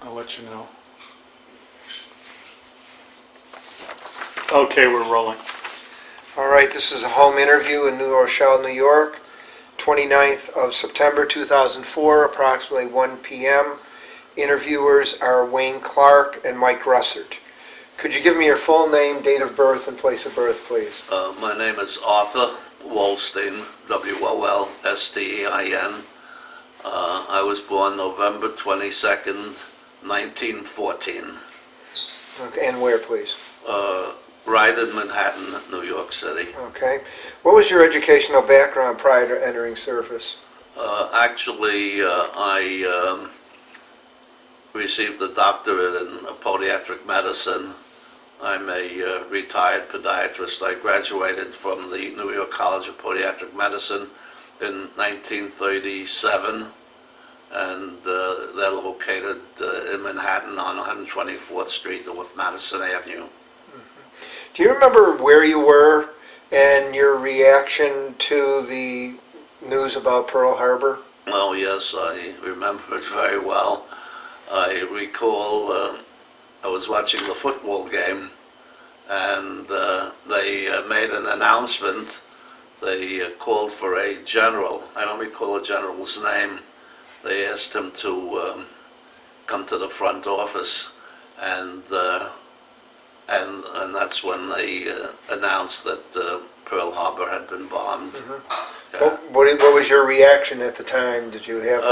I'll let you know. Okay, we're rolling. All right, this is a home interview in New Rochelle, New York, 29th of September 2004, approximately 1 p.m. Interviewers are Wayne Clark and Mike Russert. Could you give me your full name, date of birth, and place of birth, please? My name is Arthur Wolstein, W-O-L-S-T-E-I-N. I was born November 22nd, 1914. Okay, and where, please? Right in Manhattan, New York City. Okay. What was your educational background prior to entering service? Actually, I received a doctorate in podiatric medicine. I'm a retired podiatrist. I graduated from the New York College of Podiatric Medicine in 1937, and they're located in Manhattan on 124th Street, North Madison Avenue. Do you remember where you were and your reaction to the news about Pearl Harbor? Oh yes, I remember it very well. I recall I was watching the football game, and they made an announcement. They called for a general. I don't recall the general's name. They asked him to come to the front office, and that's when they announced that Pearl Harbor had been bombed. Mm-hmm. What was your reaction at the time? Did you have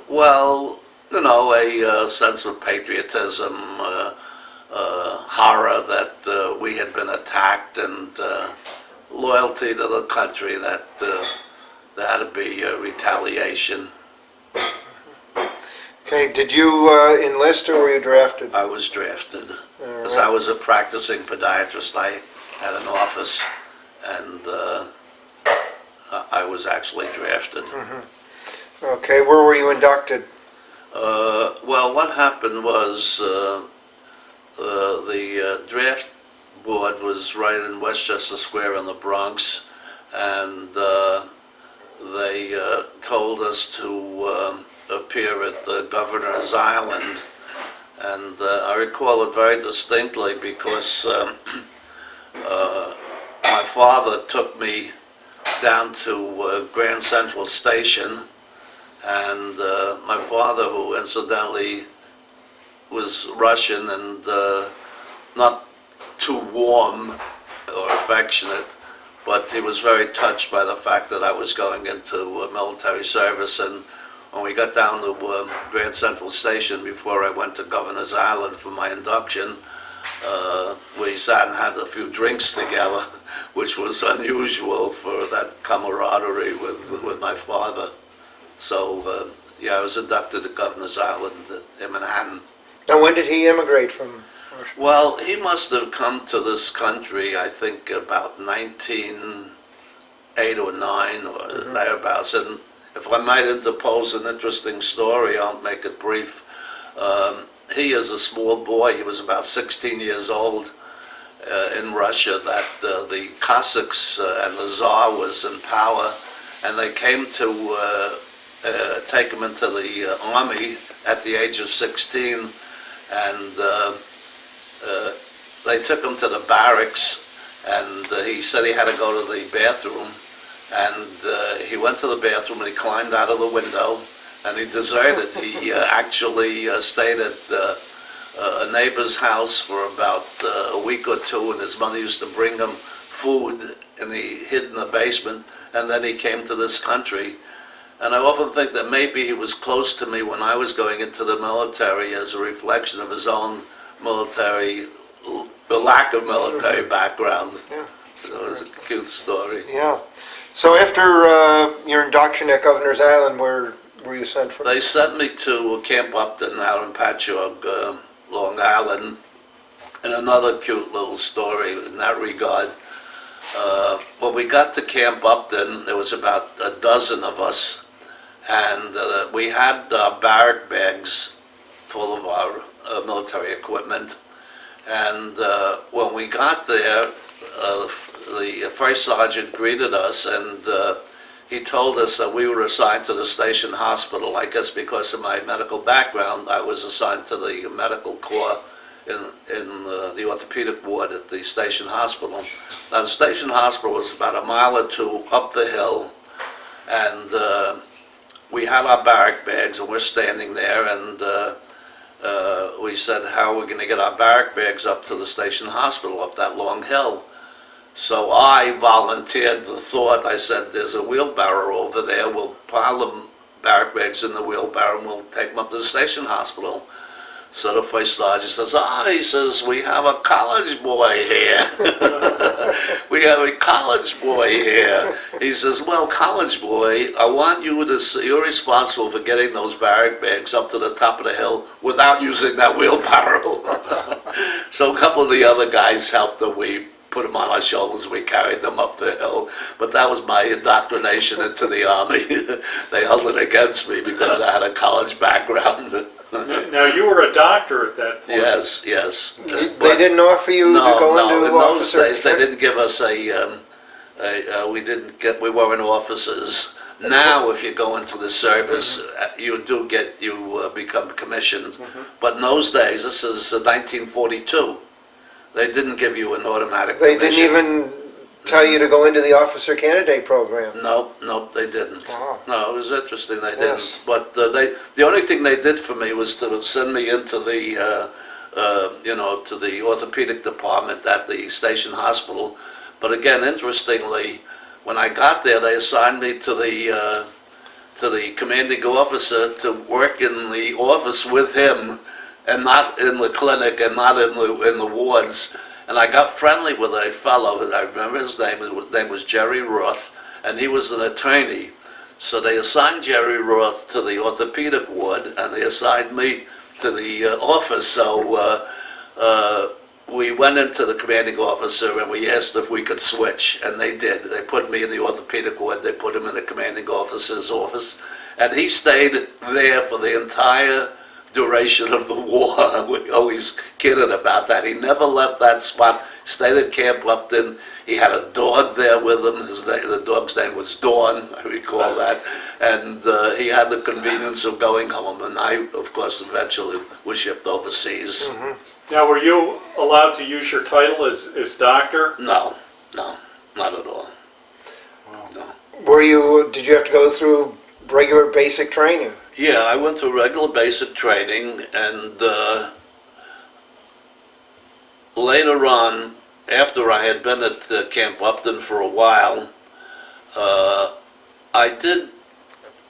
Well, you know, a sense of patriotism, horror that we had been attacked, and loyalty to the country that there had to be retaliation. Okay, did you enlist or were you drafted? I was drafted. Because I was a practicing podiatrist. I had an office, and I was actually drafted. Mm-hmm. Okay, where were you inducted? Well, what happened was the draft board was right in Westchester Square in the Bronx, and they told us to appear at the Governor's Island. And I recall it very distinctly because my father took me down to Grand Central Station, and my father, who incidentally was Russian and not too warm or affectionate, but he was very touched by the fact that I was going into military service. And when we got down to Grand Central Station before I went to Governor's Island for my induction, we sat and had a few drinks together, which was unusual for that camaraderie with my father. So, yeah, I was inducted to Governor's Island in Manhattan. And when did he immigrate from Russia? Well, he must have come to this country, I think, about 1908 or 9 or thereabouts. And if I might interpose an interesting story, I'll make it brief. He, as a small boy, he was about 16 years old in Russia, that the Cossacks and the Tsar was in power, and they came to take him into the army at the age of 16, and they took him to the barracks, and he said he had to go to the bathroom. And he went to the bathroom and he climbed out of the window and he deserted. He actually stayed at a neighbor's house for about a week or two, and his mother used to bring him food, and he hid in the basement, and then he came to this country. And I often think that maybe he was close to me when I was going into the military as a reflection of his own military, the lack of military background. Yeah. So it's a cute story. Yeah. So after your induction at Governor's Island, where were you sent from? They sent me to Camp Upton out in Patchogue, Long Island, and another cute little story in that regard. When we got to Camp Upton, there was about a dozen of us, and we had barrack bags full of our military equipment. And when we got there, the first sergeant greeted us, and he told us that we were assigned to the station hospital. I guess because of my medical background, I was assigned to the medical corps in the orthopedic ward at the station hospital. Now, the station hospital was about a mile or two up the hill, and we had our barrack bags, and we're standing there, and we said, how are we going to get our barrack bags up to the station hospital up that long hill? So I volunteered the thought. I said, there's a wheelbarrow over there. We'll pile the barrack bags in the wheelbarrow and we'll take them up to the station hospital. So the first sergeant says, he says, we have a college boy here. We have a college boy here. He says, well, college boy, I want you to, you're responsible for getting those barrack bags up to the top of the hill without using that wheelbarrow. So a couple of the other guys helped, and we put them on our shoulders, we carried them up the hill. But that was my indoctrination into the Army. They held it against me because I had a college background. Now, you were a doctor at that point. Yes, yes. They didn't offer you to go into in those officer days they training? didn't give us we weren't officers. Now, if you go into the service, you become commissioned. But in those days, this is 1942, they didn't give you an automatic They commission. didn't even tell you to go into the officer candidate program? Nope, they didn't. Wow. No, it was interesting, they Yes. didn't. But the only thing they did for me was to send me into the, to the orthopedic department at the station hospital. But again, interestingly, when I got there, they assigned me to the commanding officer to work in the office with him, and not in the clinic, and not in the wards. And I got friendly with a fellow, I remember his name was Jerry Roth, and he was an attorney. So they assigned Jerry Roth to the orthopedic ward, and they assigned me to the office. So we went into the commanding officer, and we asked if we could switch, and they did. They put me in the orthopedic ward, they put him in the commanding officer's office, and he stayed there for the entire duration of the war. We always kidded about that. He never left that spot. Stayed at Camp Upton. He had a dog there with him. The dog's name was Dawn, I recall that. And he had the convenience of going home. And I, of course, eventually was shipped overseas. Mm-hmm. Now, were you allowed to use your title as doctor? No, not at all. Wow. No. Did you have to go through regular basic training? Yeah, I went through regular basic training, and later on, after I had been at Camp Upton for a while, I did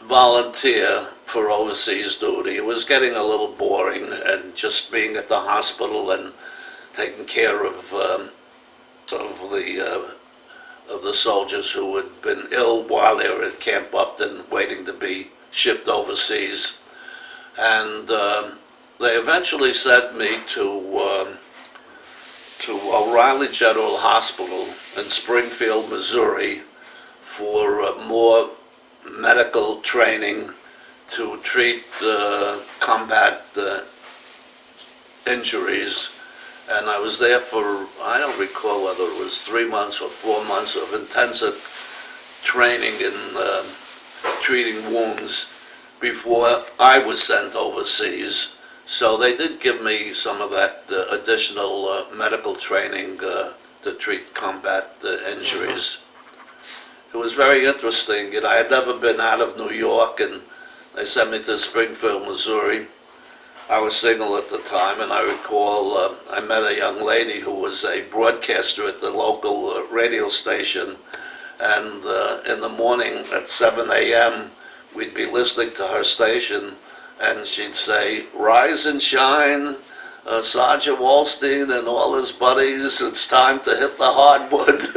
volunteer for overseas duty. It was getting a little boring, and just being at the hospital and taking care of the soldiers who had been ill while they were at Camp Upton, waiting to be shipped overseas. And they eventually sent me to O'Reilly General Hospital in Springfield, Missouri, for more medical training to treat combat injuries. And I was there for, I don't recall whether it was 3 months or 4 months of intensive training in treating wounds before I was sent overseas. So they did give me some of that additional medical training to treat combat injuries. It was very interesting. I had never been out of New York, and they sent me to Springfield, Missouri. I was single at the time, and I recall I met a young lady who was a broadcaster at the local radio station, and in the morning at 7 a.m., we'd be listening to her station, and she'd say, "Rise and shine, Sergeant Wolstein and all his buddies, it's time to hit the hardwood."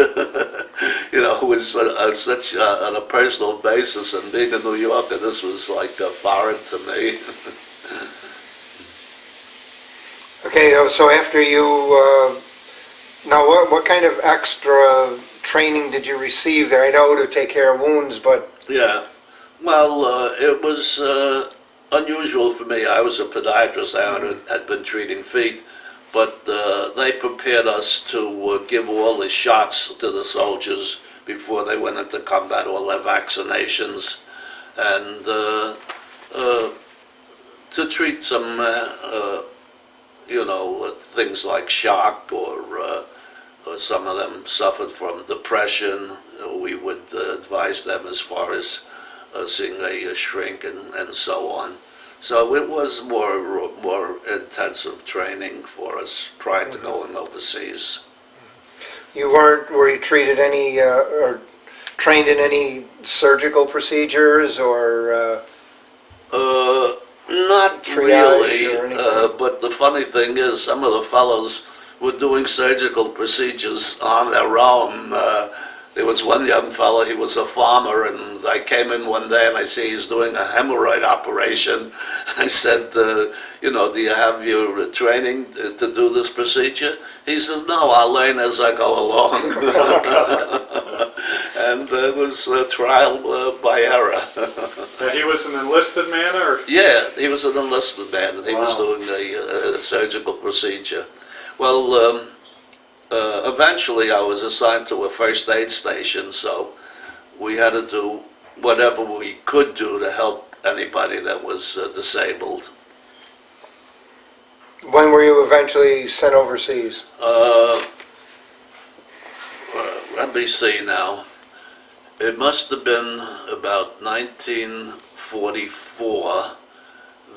It was such on a personal basis, and being a New Yorker, this was like foreign to me. Okay, so after you, now what kind of extra training did you receive there? I know to take care of wounds, but... Yeah, well, it was unusual for me. I was a podiatrist. I had been treating feet, but they prepared us to give all the shots to the soldiers before they went into combat, all their vaccinations, and to treat some, things like shock, or some of them suffered from depression. We would advise them as far as seeing a shrink and so on. So it was more intensive training for us prior to going overseas. Were you treated any, or trained in any surgical procedures or? Not Triage really, or anything? but the funny thing is some of the fellows were doing surgical procedures on their own. There was one young fellow, he was a farmer, and I came in one day and I see he's doing a hemorrhoid operation. I said, do you have your training to do this procedure? He says, no, I'll learn as I go along. And it was trial by error. And he was an enlisted man, or? Yeah, he was an enlisted man, and he was Wow. doing a surgical procedure. Well, eventually I was assigned to a first aid station, so we had to do whatever we could do to help anybody that was disabled. When were you eventually sent overseas? Let me see now. It must have been about 1944.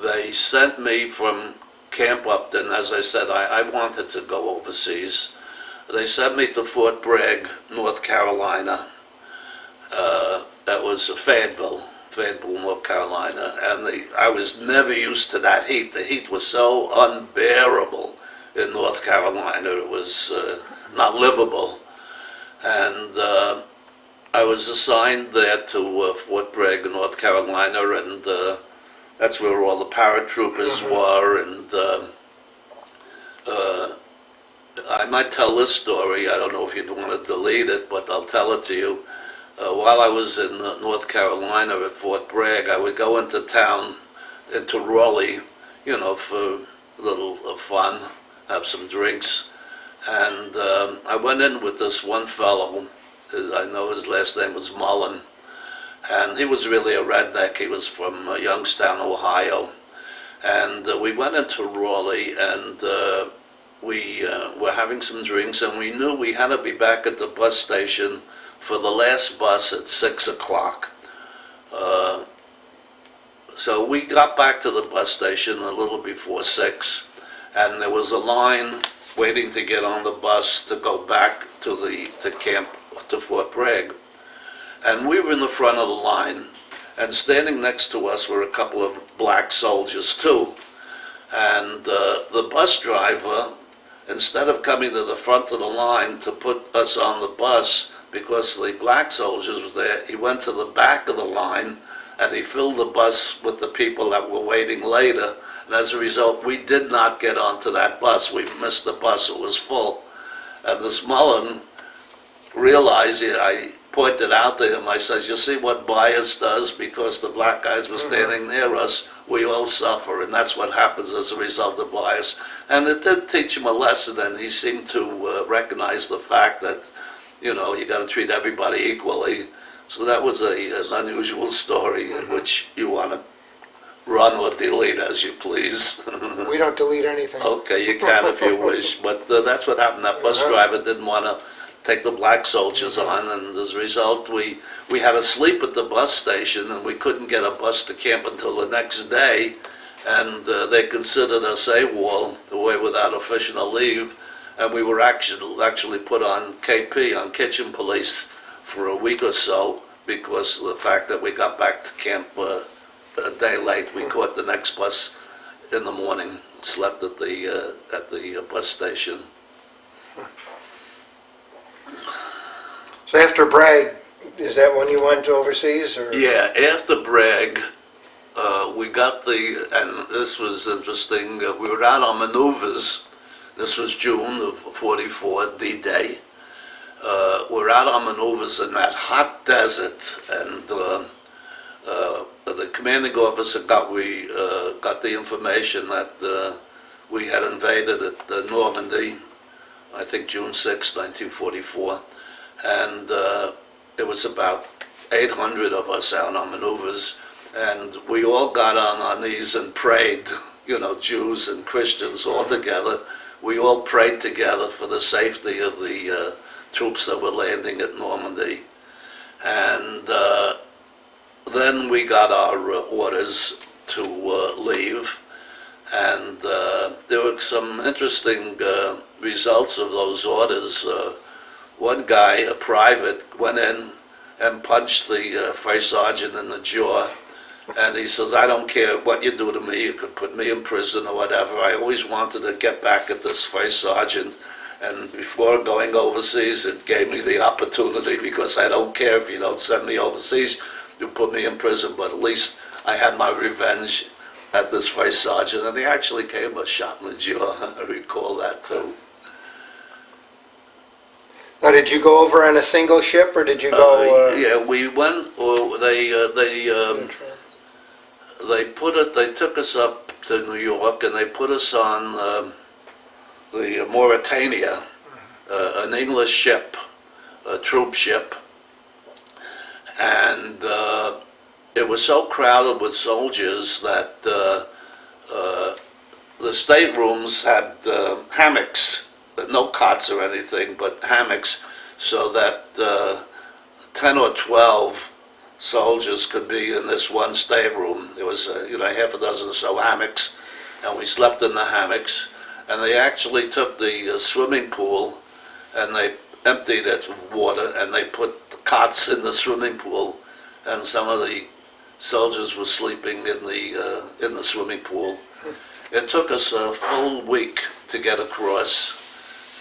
They sent me from Camp Upton. As I said, I wanted to go overseas. They sent me to Fort Bragg, North Carolina. That was Fayetteville, North Carolina. And I was never used to that heat. The heat was so unbearable in North Carolina. It was not livable. And I was assigned there to Fort Bragg, North Carolina, and that's where all the paratroopers were. And I might tell this story. I don't know if you'd want to delete it, but I'll tell it to you. While I was in North Carolina at Fort Bragg, I would go into town, into Raleigh, for a little fun, have some drinks. And I went in with this one fellow. I know his last name was Mullen. And he was really a redneck. He was from Youngstown, Ohio. And we went into Raleigh, and we were having some drinks, and we knew we had to be back at the bus station for the last bus at 6 o'clock. So we got back to the bus station a little before 6, and there was a line waiting to get on the bus to go back to camp, to Fort Bragg. And we were in the front of the line, and standing next to us were a couple of black soldiers too. And the bus driver, instead of coming to the front of the line to put us on the bus, because the black soldiers were there, he went to the back of the line and he filled the bus with the people that were waiting later. And as a result, we did not get onto that bus. We missed the bus, it was full. And this Mullen realized, I pointed out to him, I says, you see what bias does? Because the black guys were standing near us, we all suffer, and that's what happens as a result of bias. And it did teach him a lesson, and he seemed to recognize the fact that, you got to treat everybody equally. So that was an unusual story in which you want to run or delete as you please. We don't delete anything. Okay, you can if you wish, but that's what happened. That bus driver didn't want to take the black soldiers on, and as a result, we had to sleep at the bus station, and we couldn't get a bus to camp until the next day, and they considered us AWOL, away without official leave, and we were actually put on KP, on kitchen police, for a week or so, because of the fact that we got back to camp a day late. We caught the next bus in the morning, slept at the bus station. So after Bragg, is that when you went overseas, or? Yeah, after Bragg, we got and this was interesting, we were out on maneuvers. This was June of '44, D-Day. We're out on maneuvers in that hot desert, and the commanding officer got the information that we had invaded at Normandy, I think June 6, 1944, and it was about 800 of us out on maneuvers, and we all got on our knees and prayed, Jews and Christians all together. We all prayed together for the safety of the troops that were landing at Normandy. And then we got our orders to leave, and there were some interesting results of those orders. One guy, a private, went in and punched the first sergeant in the jaw, and he says, "I don't care what you do to me, you could put me in prison or whatever. I always wanted to get back at this first sergeant, and before going overseas, it gave me the opportunity, because I don't care if you don't send me overseas, you put me in prison, but at least I had my revenge at this first sergeant," and he actually gave him a shot in the jaw. I recall that too. Now, did you go over on a single ship, or did you go? Yeah, we went. They took us up to New York, and they put us on the Mauritania, an English ship, a troop ship, and it was so crowded with soldiers that the staterooms had hammocks, no cots or anything, but hammocks, so that 10 or 12 soldiers could be in this one stateroom. There was half a dozen or so hammocks, and we slept in the hammocks. And they actually took the swimming pool and they emptied it of water, and they put the cots in the swimming pool, and some of the soldiers were sleeping in the swimming pool. It took us a full week to get across,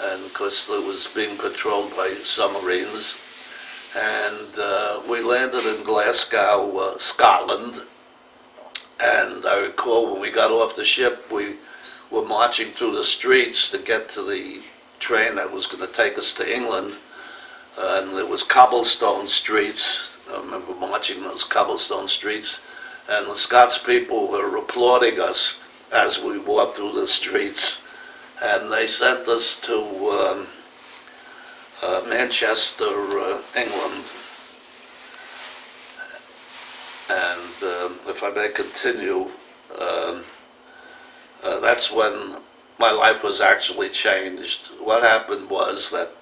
and of course it was being patrolled by submarines. And we landed in Glasgow, Scotland. And I recall when we got off the ship, we were marching through the streets to get to the train that was going to take us to England. And there was cobblestone streets. I remember marching those cobblestone streets. And the Scots people were applauding us as we walked through the streets. And they sent us to Manchester, England. And if I may continue, that's when my life was actually changed. What happened was that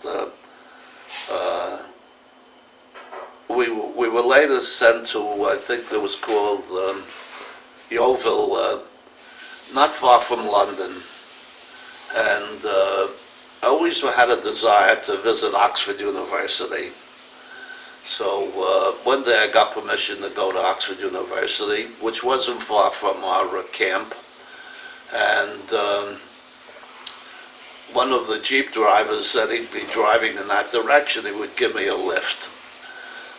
we were later sent to, I think it was called Yeovil, not far from London. And I always had a desire to visit Oxford University. So one day I got permission to go to Oxford University, which wasn't far from our camp. And one of the Jeep drivers said he'd be driving in that direction. He would give me a lift.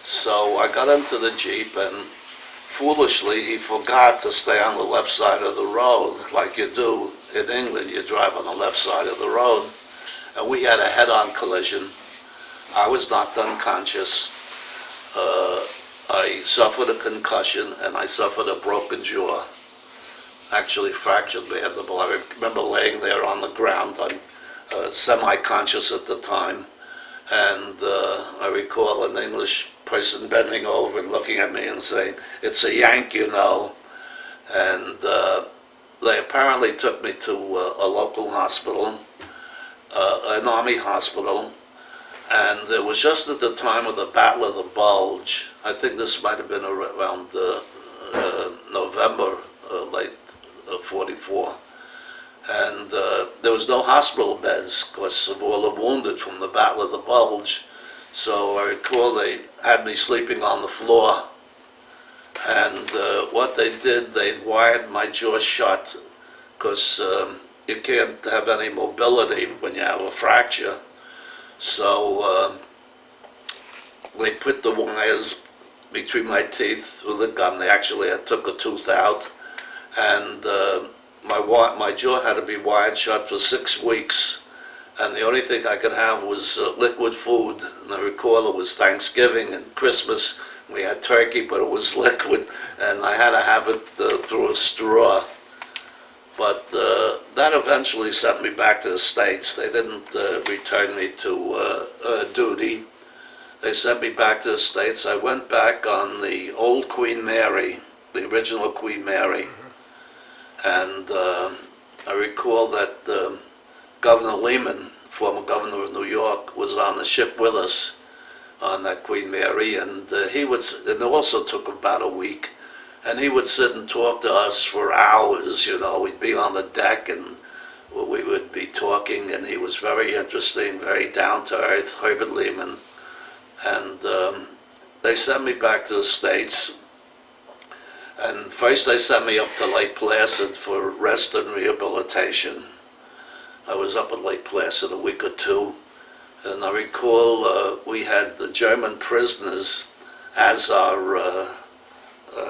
So I got into the Jeep, and foolishly he forgot to stay on the left side of the road, like you do in England. You drive on the left side of the road. And we had a head-on collision. I was knocked unconscious. I suffered a concussion, and I suffered a broken jaw. Actually fractured mandible. I remember laying there on the ground, semi-conscious at the time. And I recall an English person bending over and looking at me and saying, "It's a yank, you know." And they apparently took me to a local hospital, an army hospital, and it was just at the time of the Battle of the Bulge. I think this might have been around November, late 44. And there was no hospital beds because of all the wounded from the Battle of the Bulge. So I recall they had me sleeping on the floor. And what they did, they wired my jaw shut because you can't have any mobility when you have a fracture. So they put the wires between my teeth with a gum. They actually took a tooth out. And my jaw had to be wired shut for 6 weeks. And the only thing I could have was liquid food. And I recall it was Thanksgiving and Christmas. We had turkey, but it was liquid, and I had to have it through a straw. But that eventually sent me back to the States. They didn't return me to duty. they sent me back to the States. I went back on the old Queen Mary, the original Queen Mary, and I recall that Governor Lehman, former governor of New York, was on the ship with us on that Queen Mary, and and it also took about a week, and he would sit and talk to us for hours. We'd be on the deck and we would be talking, and he was very interesting, very down to earth, Herbert Lehman. And they sent me back to the States, and first they sent me up to Lake Placid for rest and rehabilitation. I was up at Lake Placid a week or two, and I recall we had the German prisoners as our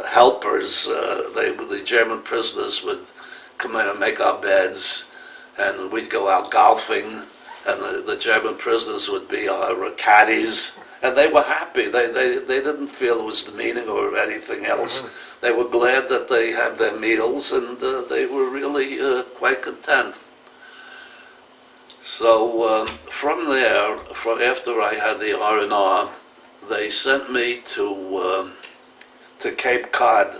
helpers. The German prisoners would come in and make our beds, and we'd go out golfing, and the German prisoners would be our caddies, and they were happy. They didn't feel it was demeaning or anything else. They were glad that they had their meals, and they were really quite content. So from there, after I had the R&R, they sent me to Cape Cod,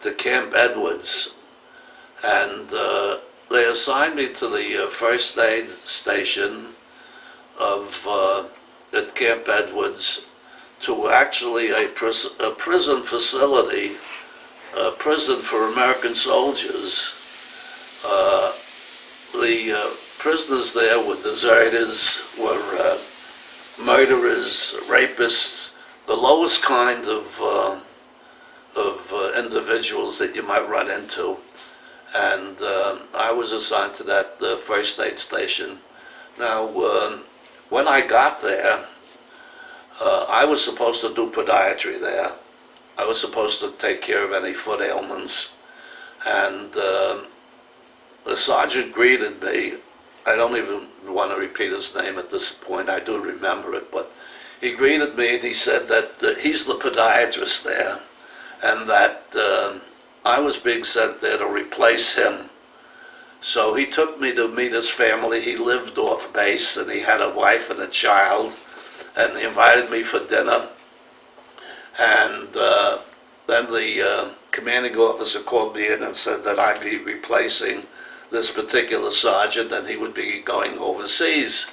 to Camp Edwards, and they assigned me to the first aid station at Camp Edwards, to actually a prison facility, a prison for American soldiers. The prisoners there were deserters, were murderers, rapists, the lowest kind of individuals that you might run into. And I was assigned to that first aid station. Now, when I got there, I was supposed to do podiatry there. I was supposed to take care of any foot ailments. And the sergeant greeted me. I don't even want to repeat his name at this point. I do remember it, but he greeted me and he said that he's the podiatrist there, and that I was being sent there to replace him. So he took me to meet his family. He lived off base, and he had a wife and a child, and he invited me for dinner. And then the commanding officer called me in and said that I'd be replacing this particular sergeant, and he would be going overseas.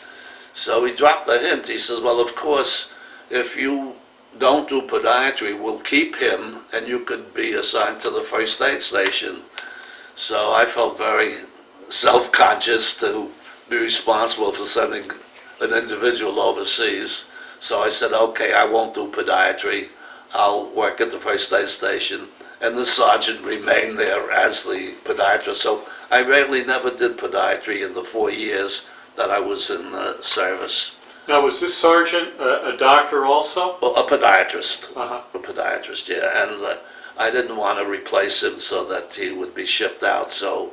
So he dropped the hint. He says, well, of course, if you don't do podiatry, we'll keep him, and you could be assigned to the first aid station. So I felt very self-conscious to be responsible for sending an individual overseas. So I said, okay, I won't do podiatry. I'll work at the first aid station. And the sergeant remained there as the podiatrist. So I really never did podiatry in the 4 years that I was in service. Now, was this sergeant a doctor also? Well, a podiatrist. Uh-huh. A podiatrist, yeah. And I didn't want to replace him so that he would be shipped out. So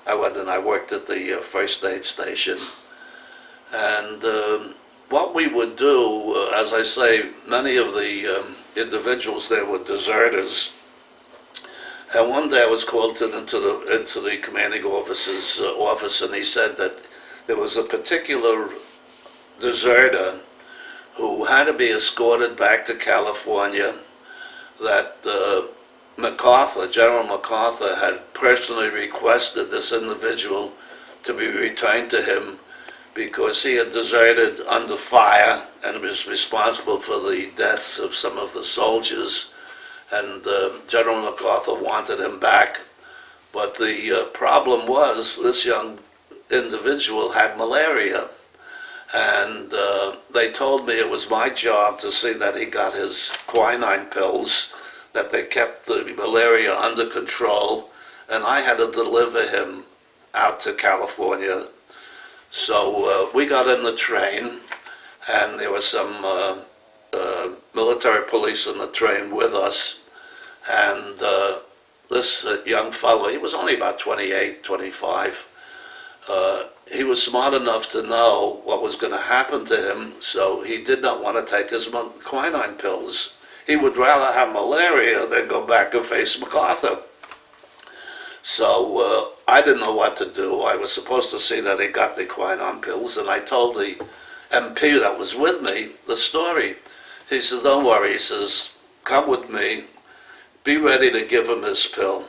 I went and I worked at the first aid station. And what we would do, as I say, many of the individuals there were deserters. And one day I was called into the commanding officer's office, and he said that there was a particular deserter who had to be escorted back to California, that General MacArthur had personally requested this individual to be returned to him because he had deserted under fire and was responsible for the deaths of some of the soldiers. And General MacArthur wanted him back. But the problem was this young individual had malaria. And they told me it was my job to see that he got his quinine pills, that they kept the malaria under control, and I had to deliver him out to California. So we got in the train, and there was some military police in the train with us. And this young fellow, he was only about 28, 25, he was smart enough to know what was going to happen to him, so he did not want to take his quinine pills. He would rather have malaria than go back and face MacArthur. So I didn't know what to do. I was supposed to see that he got the quinine pills, and I told the MP that was with me the story. He says, don't worry. He says, come with me. Be ready to give him his pill.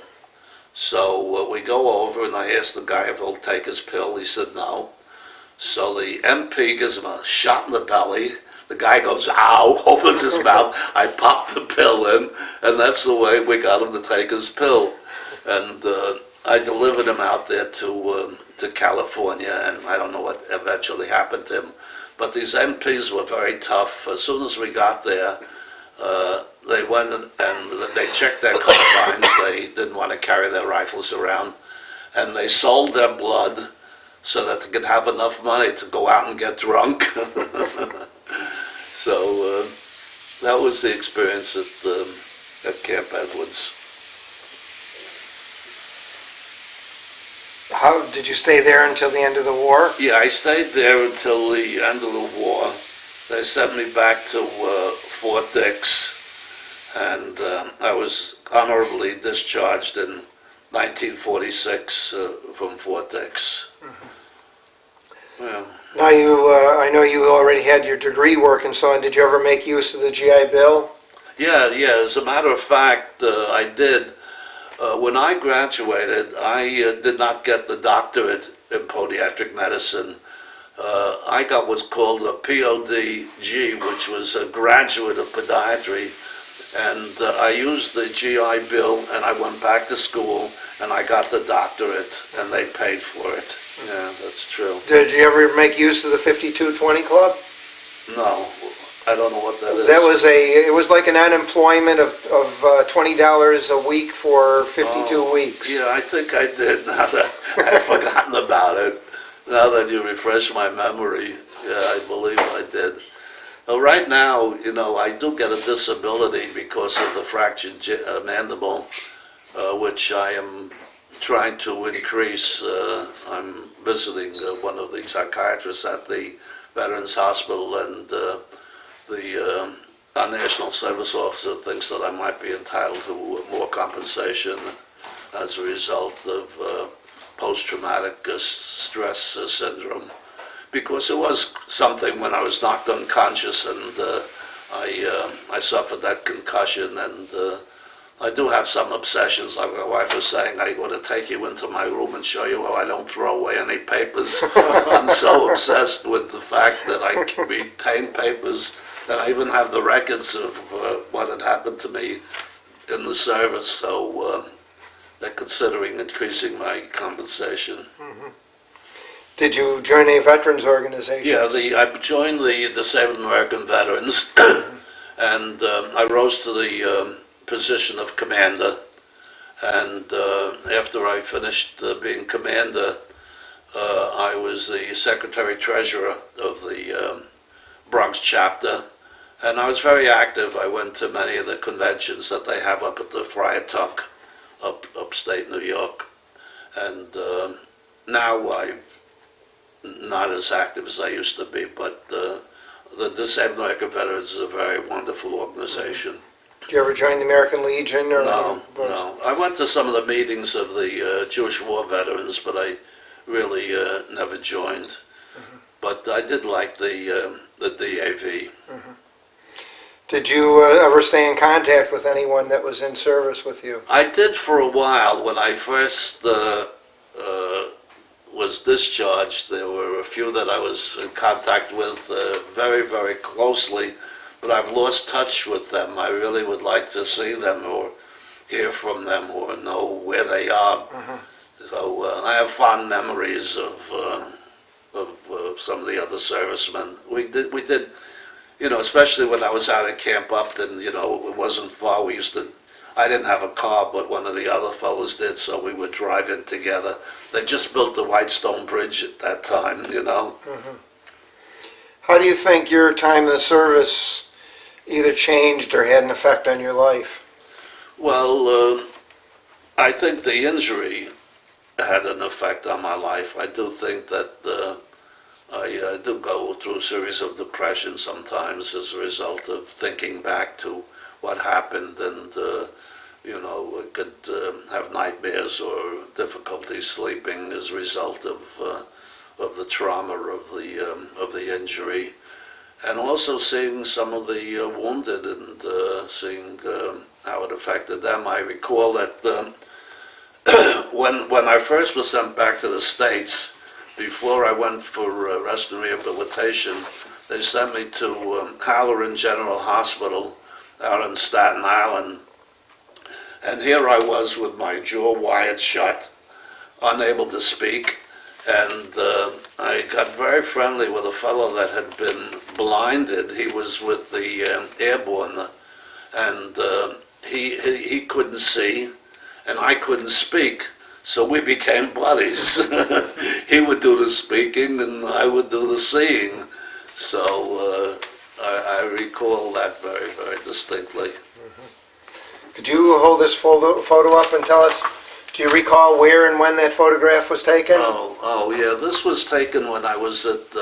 So we go over, and I asked the guy if he'll take his pill. He said no. So the MP gives him a shot in the belly. The guy goes, ow, opens his mouth. I pop the pill in, and that's the way we got him to take his pill. And I delivered him out there to California, and I don't know what eventually happened to him. But these MPs were very tough. As soon as we got there, they went and they checked their carbines. They didn't want to carry their rifles around. And they sold their blood so that they could have enough money to go out and get drunk. So that was the experience at Camp Edwards. How did you stay there until the end of the war? Yeah, I stayed there until the end of the war. They sent me back to Fort Dix, and I was honorably discharged in 1946 from Fort Dix. Yeah. Now I know you already had your degree work and so on. Did you ever make use of the GI Bill? Yeah. As a matter of fact, I did. When I graduated, I did not get the doctorate in podiatric medicine. I got what's called a PODG, which was a graduate of podiatry, and I used the GI Bill, and I went back to school, and I got the doctorate, and they paid for it. Yeah, that's true. Did you ever make use of the 5220 Club? No, I don't know what that is. It was like an unemployment of $20 a week for 52 weeks. Yeah, I think I did. Now that I've forgotten about it. Now that you refresh my memory, yeah, I believe I did. Right now, I do get a disability because of the fractured mandible, which I am trying to increase. I'm visiting one of the psychiatrists at the Veterans Hospital, and our National Service Officer thinks that I might be entitled to more compensation as a result of post-traumatic stress syndrome, because it was something when I was knocked unconscious, and I suffered that concussion, and I do have some obsessions. Like my wife was saying, I want to take you into my room and show you how I don't throw away any papers. I'm so obsessed with the fact that I can retain papers, that I even have the records of what had happened to me in the service. So they're considering increasing my compensation. Mm-hmm. Did you join any veterans organizations? Yeah, I joined the Disabled American Veterans, and I rose to the position of commander. And after I finished being commander, I was the secretary-treasurer of the Bronx chapter, and I was very active. I went to many of the conventions that they have up at the Friar Tuck, upstate New York. And now I'm not as active as I used to be, but the Disabled American Veterans is a very wonderful organization. Did you ever join the American Legion? Or No. I went to some of the meetings of the Jewish war veterans, but I really never joined. Mm-hmm. But I did like the DAV. Mm-hmm. Did you ever stay in contact with anyone that was in service with you? I did for a while. When I first was discharged, there were a few that I was in contact with very, very closely, but I've lost touch with them. I really would like to see them or hear from them or know where they are. Mm-hmm. So I have fond memories of some of the other servicemen. We did, especially when I was out at Camp Upton, it wasn't far. I didn't have a car, but one of the other fellows did, so we would drive in together. They just built the Whitestone Bridge at that time, Mm-hmm. How do you think your time in the service either changed or had an effect on your life? Well, I think the injury had an effect on my life. I do think that I do go through a series of depression sometimes as a result of thinking back to what happened, and I could have nightmares or difficulty sleeping as a result of the trauma of the injury. and also seeing some of the wounded and seeing how it affected them. I recall that when I first was sent back to the States, before I went for rest and rehabilitation, they sent me to Halloran General Hospital out in Staten Island. And here I was with my jaw wired shut, unable to speak, and I got very friendly with a fellow that had been blinded. He was with the airborne, and he couldn't see, and I couldn't speak, so we became buddies. He would do the speaking, and I would do the seeing. So I recall that very, very distinctly. Could you hold this photo up and tell us, do you recall where and when that photograph was taken? Oh yeah, this was taken when I was at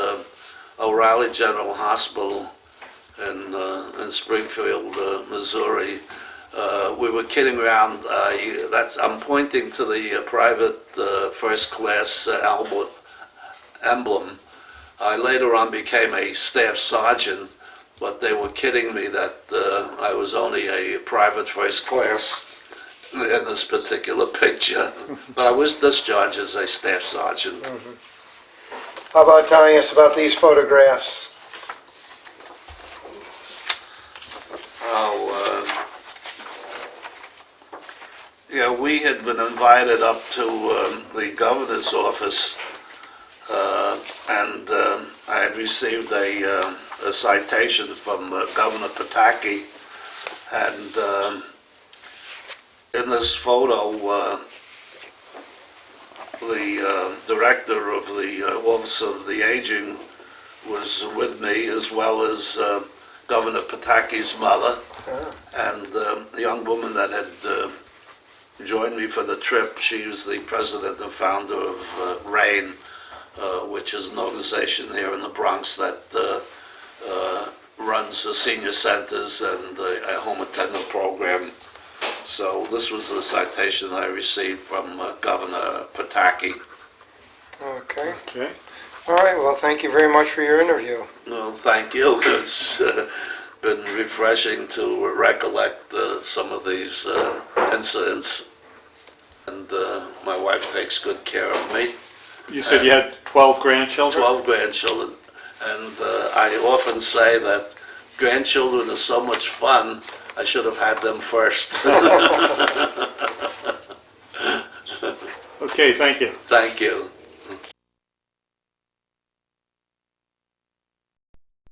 O'Reilly General Hospital in Springfield, Missouri. We were kidding around. I'm pointing to the private first class emblem. I later on became a staff sergeant, but they were kidding me that I was only a private first class in this particular picture. But I was discharged as a staff sergeant. Mm-hmm. How about telling us about these photographs? Yeah, we had been invited up to the governor's office, and I had received a citation from Governor Pataki, and in this photo, the director of the Office of the Aging was with me, as well as Governor Pataki's mother, and the young woman that had joined me for the trip. She was the president and founder of RAIN, which is an organization here in the Bronx that runs senior centers and a home attendant program. So this was the citation I received from Governor Pataki. Okay. Okay. All right, well, thank you very much for your interview. Well, thank you. It's been refreshing to recollect some of these incidents. And my wife takes good care of me. You said you had 12 grandchildren? 12 grandchildren. And I often say that grandchildren are so much fun, I should have had them first. Okay, thank you. Thank you.